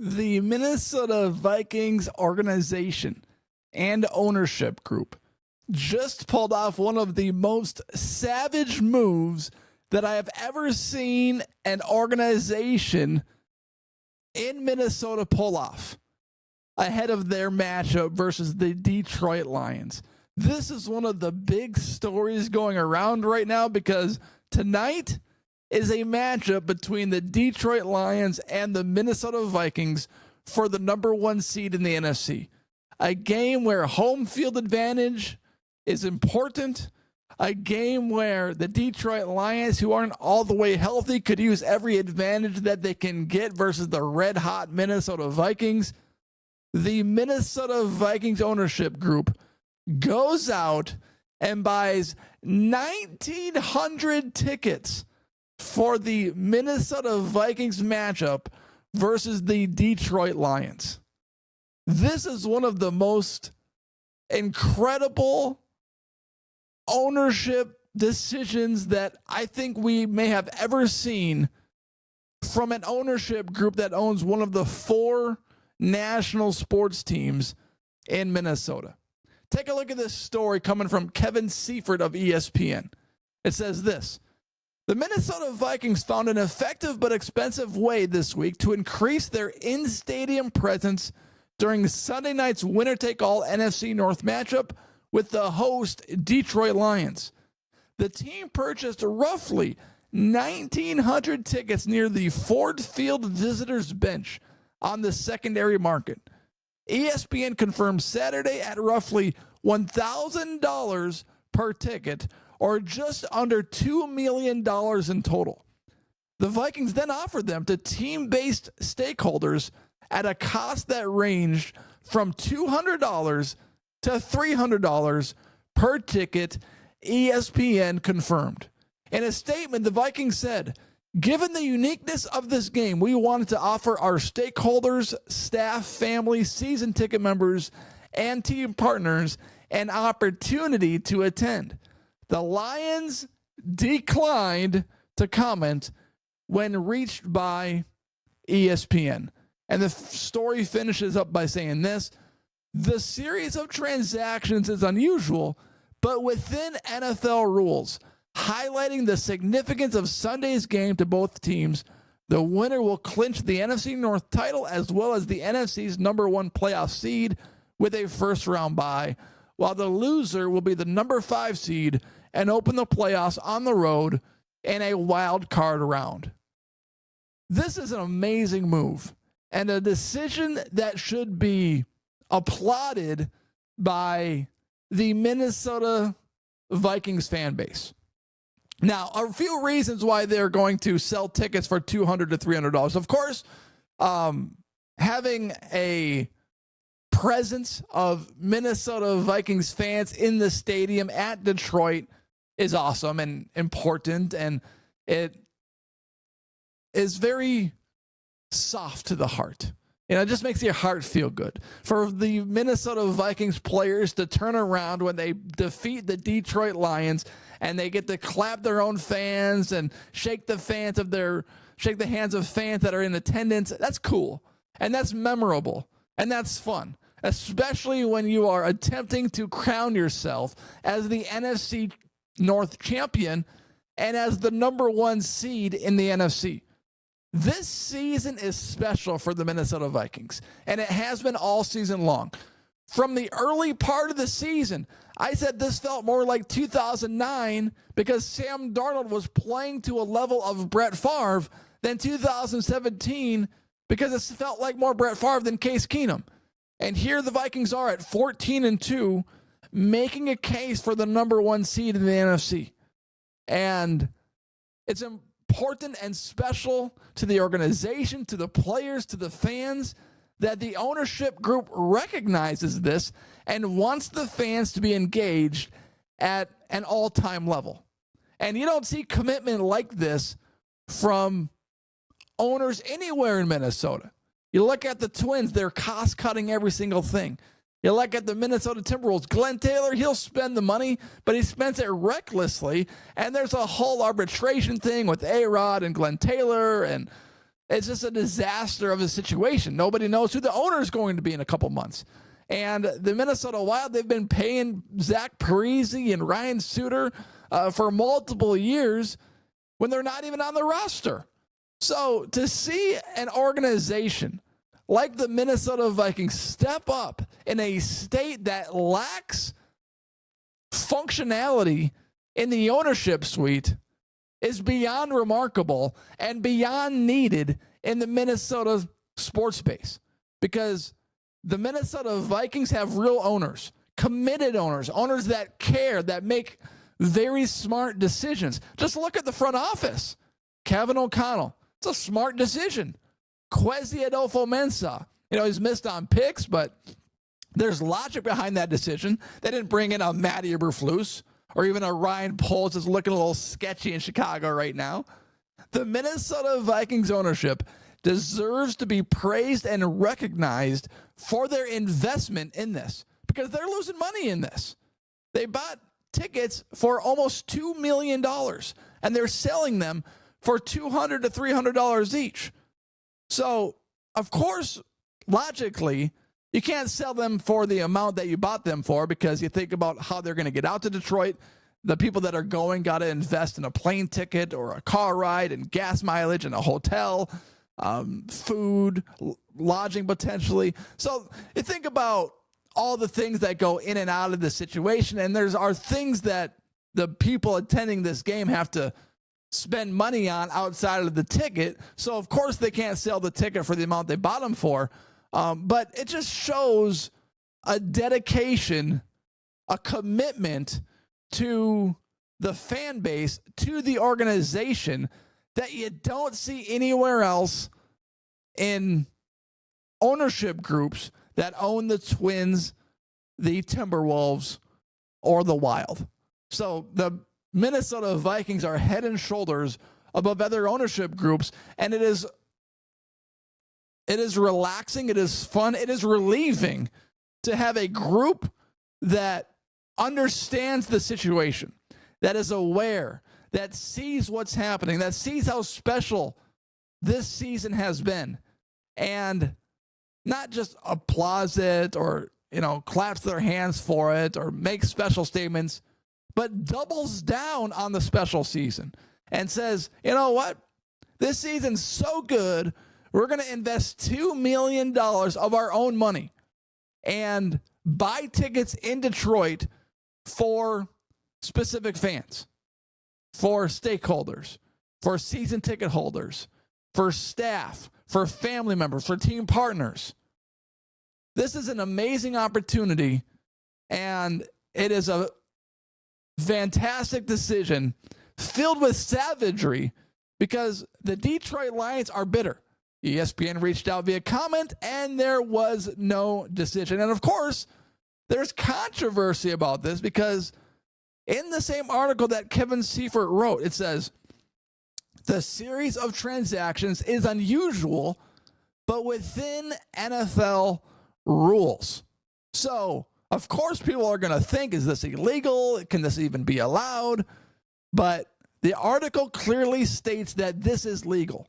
The Minnesota Vikings organization and ownership group just pulled off one of the most savage moves that I have ever seen an organization in Minnesota pull off ahead of their matchup versus the Detroit Lions. This is one of the big stories going around right now because tonight is a matchup between the Detroit Lions and the Minnesota Vikings for the number one seed in the NFC. A game where home field advantage is important. A game where the Detroit Lions, who aren't all the way healthy, could use every advantage that they can get versus the red-hot Minnesota Vikings. The Minnesota Vikings ownership group goes out and buys 1,900 tickets for the Minnesota Vikings matchup versus the Detroit Lions. This is one of the most incredible ownership decisions that I think we may have ever seen from an ownership group that owns one of the four national sports teams in Minnesota. Take a look at this story coming from Kevin Seifert of ESPN. It says this: the Minnesota Vikings found an effective but expensive way this week to increase their in-stadium presence during Sunday night's winner-take-all NFC North matchup with the host Detroit Lions. The team purchased roughly 1,900 tickets near the Ford Field visitors bench on the secondary market. ESPN confirmed Saturday at roughly $1,000 per ticket, or just under $2 million in total. The Vikings then offered them to team-based stakeholders at a cost that ranged from $200 to $300 per ticket, ESPN confirmed. In a statement, the Vikings said, "Given the uniqueness of this game, we wanted to offer our stakeholders, staff, family, season ticket members, and team partners an opportunity to attend." The Lions declined to comment when reached by ESPN. And the story finishes up by saying this: the series of transactions is unusual, but within NFL rules, highlighting the significance of Sunday's game to both teams. The winner will clinch the NFC North title as well as the NFC's number one playoff seed with a first-round bye, while the loser will be the number 5 seed and open the playoffs on the road in a wild card round. This is an amazing move and a decision that should be applauded by the Minnesota Vikings fan base. Now, a few reasons why they're going to sell tickets for $200 to $300. Of course, having a presence of Minnesota Vikings fans in the stadium at Detroit is awesome and important, and it is very soft to the heart. You know, it just makes your heart feel good. For the Minnesota Vikings players to turn around when they defeat the Detroit Lions and they get to clap their own fans and shake the hands of fans that are in attendance, that's cool. And that's memorable. And that's fun, especially when you are attempting to crown yourself as the NFC North champion and as the number one seed in the NFC. This season is special for the Minnesota Vikings, and it has been all season long. From the early part of the season, I said this felt more like 2009 because Sam Darnold was playing to a level of Brett Favre than 2017 because it felt like more Brett Favre than Case Keenum. And here the Vikings are at 14-2, making a case for the number one seed in the NFC. And it's important and special to the organization, to the players, to the fans, that the ownership group recognizes this and wants the fans to be engaged at an all-time level. And you don't see commitment like this from owners anywhere in Minnesota. You look at the Twins, they're cost-cutting every single thing. You look at the Minnesota Timberwolves, Glenn Taylor, he'll spend the money, but he spends it recklessly. And there's a whole arbitration thing with A-Rod and Glenn Taylor, and It's just a disaster of a situation. Nobody knows who the owner is going to be in a couple months. And the Minnesota Wild, they've been paying Zach Parise and Ryan Suter for multiple years when they're not even on the roster. So to see an organization like the Minnesota Vikings step up in a state that lacks functionality in the ownership suite is beyond remarkable and beyond needed in the Minnesota sports space, because the Minnesota Vikings have real owners, committed owners, owners that care, that make very smart decisions. Just look at the front office. Kevin O'Connell, it's a smart decision. Kwesi Adolfo-Mensah, he's missed on picks, but there's logic behind that decision. They didn't bring in a Matt Eberflus or even a Ryan Poles that's looking a little sketchy in Chicago right now. The Minnesota Vikings ownership deserves to be praised and recognized for their investment in this, because they're losing money in this. They bought tickets for almost $2 million, and they're selling them for $200 to $300 each. So, of course, logically, you can't sell them for the amount that you bought them for, because you think about how they're going to get out to Detroit. The people that are going got to invest in a plane ticket or a car ride and gas mileage and a hotel, food, lodging potentially. So you think about all the things that go in and out of the situation, and are things that the people attending this game have to spend money on outside of the ticket. So, of course, they can't sell the ticket for the amount they bought them for. But it just shows a dedication, a commitment to the fan base, to the organization, that you don't see anywhere else in ownership groups that own the Twins, the Timberwolves, or the Wild. So the Minnesota Vikings are head and shoulders above other ownership groups, and it is relaxing, it is fun, it is relieving to have a group that understands the situation, that is aware, that sees what's happening, that sees how special this season has been, and not just applauds it or, claps their hands for it or makes special statements, but doubles down on the special season and says, you know what? This season's so good, we're going to invest $2 million of our own money and buy tickets in Detroit for specific fans, for stakeholders, for season ticket holders, for staff, for family members, for team partners. This is an amazing opportunity, and it is a fantastic decision filled with savagery, because the Detroit Lions are bitter. ESPN reached out via comment, and there was no decision. And of course, there's controversy about this, because in the same article that Kevin Seifert wrote, it says, the series of transactions is unusual, but within NFL rules. So, of course, people are going to think, is this illegal? Can this even be allowed? But the article clearly states that this is legal.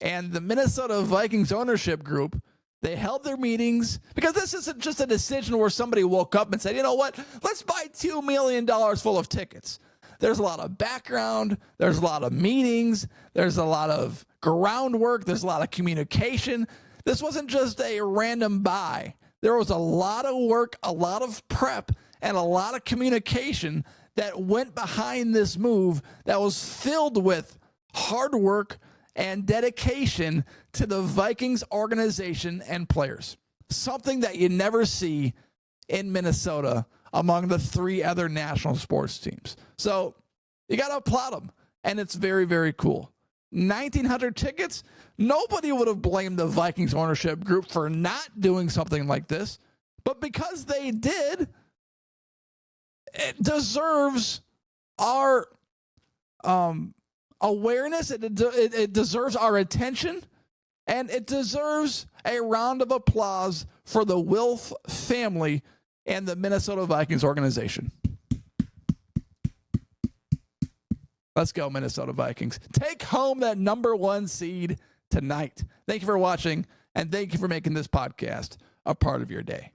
And the Minnesota Vikings ownership group, they held their meetings, because this isn't just a decision where somebody woke up and said, you know what, let's buy $2 million full of tickets. There's a lot of background. There's a lot of meetings. There's a lot of groundwork. There's a lot of communication. This wasn't just a random buy. There was a lot of work, a lot of prep, and a lot of communication that went behind this move that was filled with hard work and dedication to the Vikings organization and players. Something that you never see in Minnesota among the three other national sports teams. So you got to applaud them, and it's very, very cool. 1,900 tickets. Nobody would have blamed the Vikings ownership group for not doing something like this, but because they did, it deserves our awareness. It deserves our attention, and it deserves a round of applause for the Wilf family and the Minnesota Vikings organization. Let's go, Minnesota Vikings. Take home that number 1 seed tonight. Thank you for watching, and thank you for making this podcast a part of your day.